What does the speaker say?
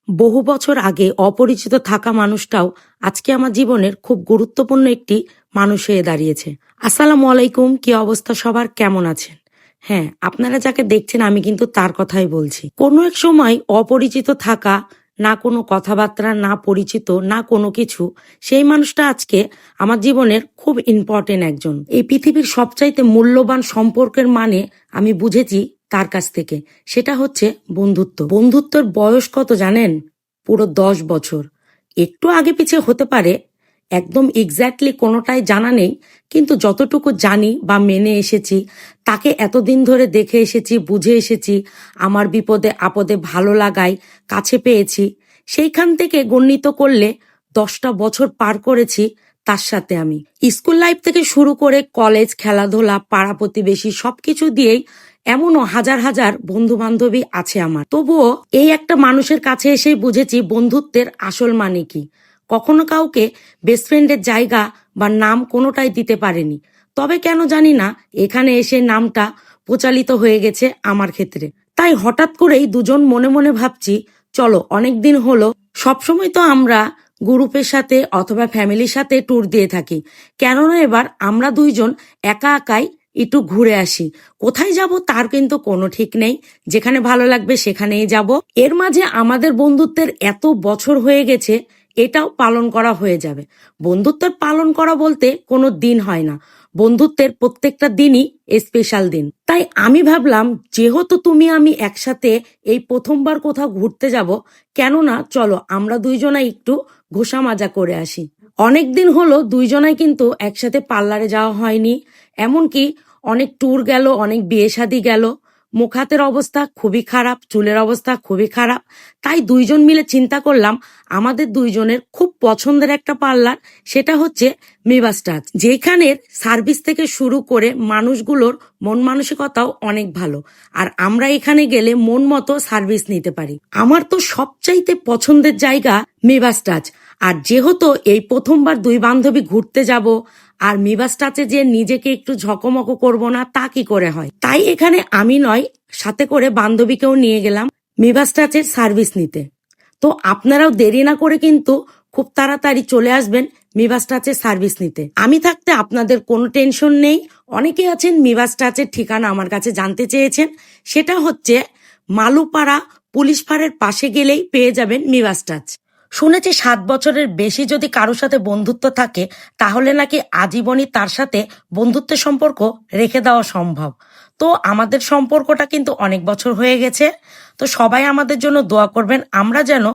বহু বছর আগে অপরিচিত থাকা মানুষটাও আজকে আমার জীবনের খুব গুরুত্বপূর্ণ একটি মানুষ হয়ে দাঁড়িয়েছে। আসসালামু আলাইকুম, কি অবস্থা সবার, কেমন আছেন? হ্যাঁ, আপনারা যাকে দেখছেন আমি কিন্তু তার কথাই বলছি। কোনো এক সময় অপরিচিত থাকা, না কোনো কথাবার্তা, না পরিচিত, না কোনো কিছু, সেই মানুষটা আজকে আমার জীবনের খুব ইম্পর্টেন্ট একজন। এই পৃথিবীর সবচাইতে মূল্যবান সম্পর্কের মানে আমি বুঝেছি তার কাছ থেকে। সেটা হচ্ছে বন্ধুত্ব। বন্ধুত্বের বয়স কত জানেন? পুরো 10 বছর। একটু আগে পিছে হতে পারে, একদম এক্স্যাক্টলি কোনোটাই জানা নেই, কিন্তু যতটুকু জানি বা মেনে এসেছি, তাকে এতদিন ধরে দেখে এসেছি, বুঝে এসেছি, আমার বিপদে আপদে ভালো লাগায় কাছে পেয়েছি, সেইখান থেকে গণ্যিত করলে 10টা বছর পার করেছি তার সাথে আমি। স্কুল লাইফ থেকে শুরু করে কলেজ, খেলাধুলা, পাড়া প্রতিবেশী সবকিছু দিয়েই এমনও হাজার হাজার বন্ধু বান্ধবী আছে আমার। তবুও এই একটা মানুষের কাছে এসেই বুঝেছি বন্ধুত্বের আসল মানে কি। কখনো কাউকে বেস্ট ফ্রেন্ডের জায়গা বা নাম কোনোটাই দিতে পারেনি, তবে কেন জানি না এখানে এসে নামটা প্রচালিত হয়ে গেছে আমার ক্ষেত্রে। তাই হঠাৎ করেই দুজন মনে মনে ভাবছি, চলো, অনেক দিন হলো, সবসময় তো আমরা গ্রুপের সাথে অথবা ফ্যামিলির সাথে ট্যুর দিয়ে থাকি, কেননা এবার আমরা দুইজন একা একাই একটু ঘুরে আসি। কোথায় যাব তার কিন্তু কোনো ঠিক নেই, যেখানে ভালো লাগবে সেখানেই যাব। এর মাঝে আমাদের বন্ধুত্বের এত বছর হয়ে গেছে, এটাও পালন করা হয়ে যাবে। বন্ধুত্বের পালন করা বলতে কোনো দিন হয় না, বন্ধুত্বের প্রত্যেকটা দিনই স্পেশাল দিন। তাই আমি ভাবলাম, যেহেতু তুমি আমি একসাথে এই প্রথমবার কোথাও ঘুরতে যাব, কেননা চলো আমরা দুইজনাই একটু ঘোষা মাজা করে আসি। অনেক দিন হলো দুইজনাই কিন্তু একসাথে পার্লারে যাওয়া হয়নি, এমনকি অনেক ট্যুর গেল, অনেক বিয়ে শাদী গেল। মুখ হাতের অবস্থা খুবই খারাপ, চুলের অবস্থা খুবই খারাপ। তাই দুইজন মিলে চিন্তা করলাম আমাদের দুইজনের খুব পছন্দের একটা পার্লার, সেটা হচ্ছে মিবাস টাচ, যেখানের সার্ভিস থেকে শুরু করে মানুষগুলোর মন মানসিকতাও অনেক ভালো। আর আমরা এখানে গেলে মন মতো সার্ভিস নিতে পারি। আমার তো সবচাইতে পছন্দের জায়গা মিবাস টাচ। আর যেহেতু এই প্রথমবার দুই বান্ধবী ঘুরতে যাব, আর মিবাস টাচে যে নিজেকে একটু ঝকমকো করব না তা কি করে হয়, তাই এখানে আমি নয়, সাথে করে বান্ধবীকেও নিয়ে গেলাম মিবাস টাচের সার্ভিস নিতে। তো আপনারাও দেরি না করে কিন্তু খুব তাড়াতাড়ি চলে আসবেন মিবাস টাচের সার্ভিস নিতে। আমি থাকতে আপনাদের কোনো টেনশন নেই। অনেকে আছেন মিবাস টাচের ঠিকানা আমার কাছে জানতে চেয়েছেন, সেটা হচ্ছে মালুপাড়া পুলিশ ফাঁড়ের পাশে গেলেই পেয়ে যাবেন মিবাস টাচ। শুনেছি 7 বছরের বেশি যদি কারোর সাথে বন্ধুত্ব থাকে, তাহলে নাকি আজীবনই তার সাথে বন্ধুত্বের সম্পর্ক রেখে দেওয়া সম্ভব। তো আমাদের সম্পর্কটা কিন্তু অনেক বছর হয়ে গেছে। তো সবাই আমাদের জন্য দোয়া করবেন, আমরা যেন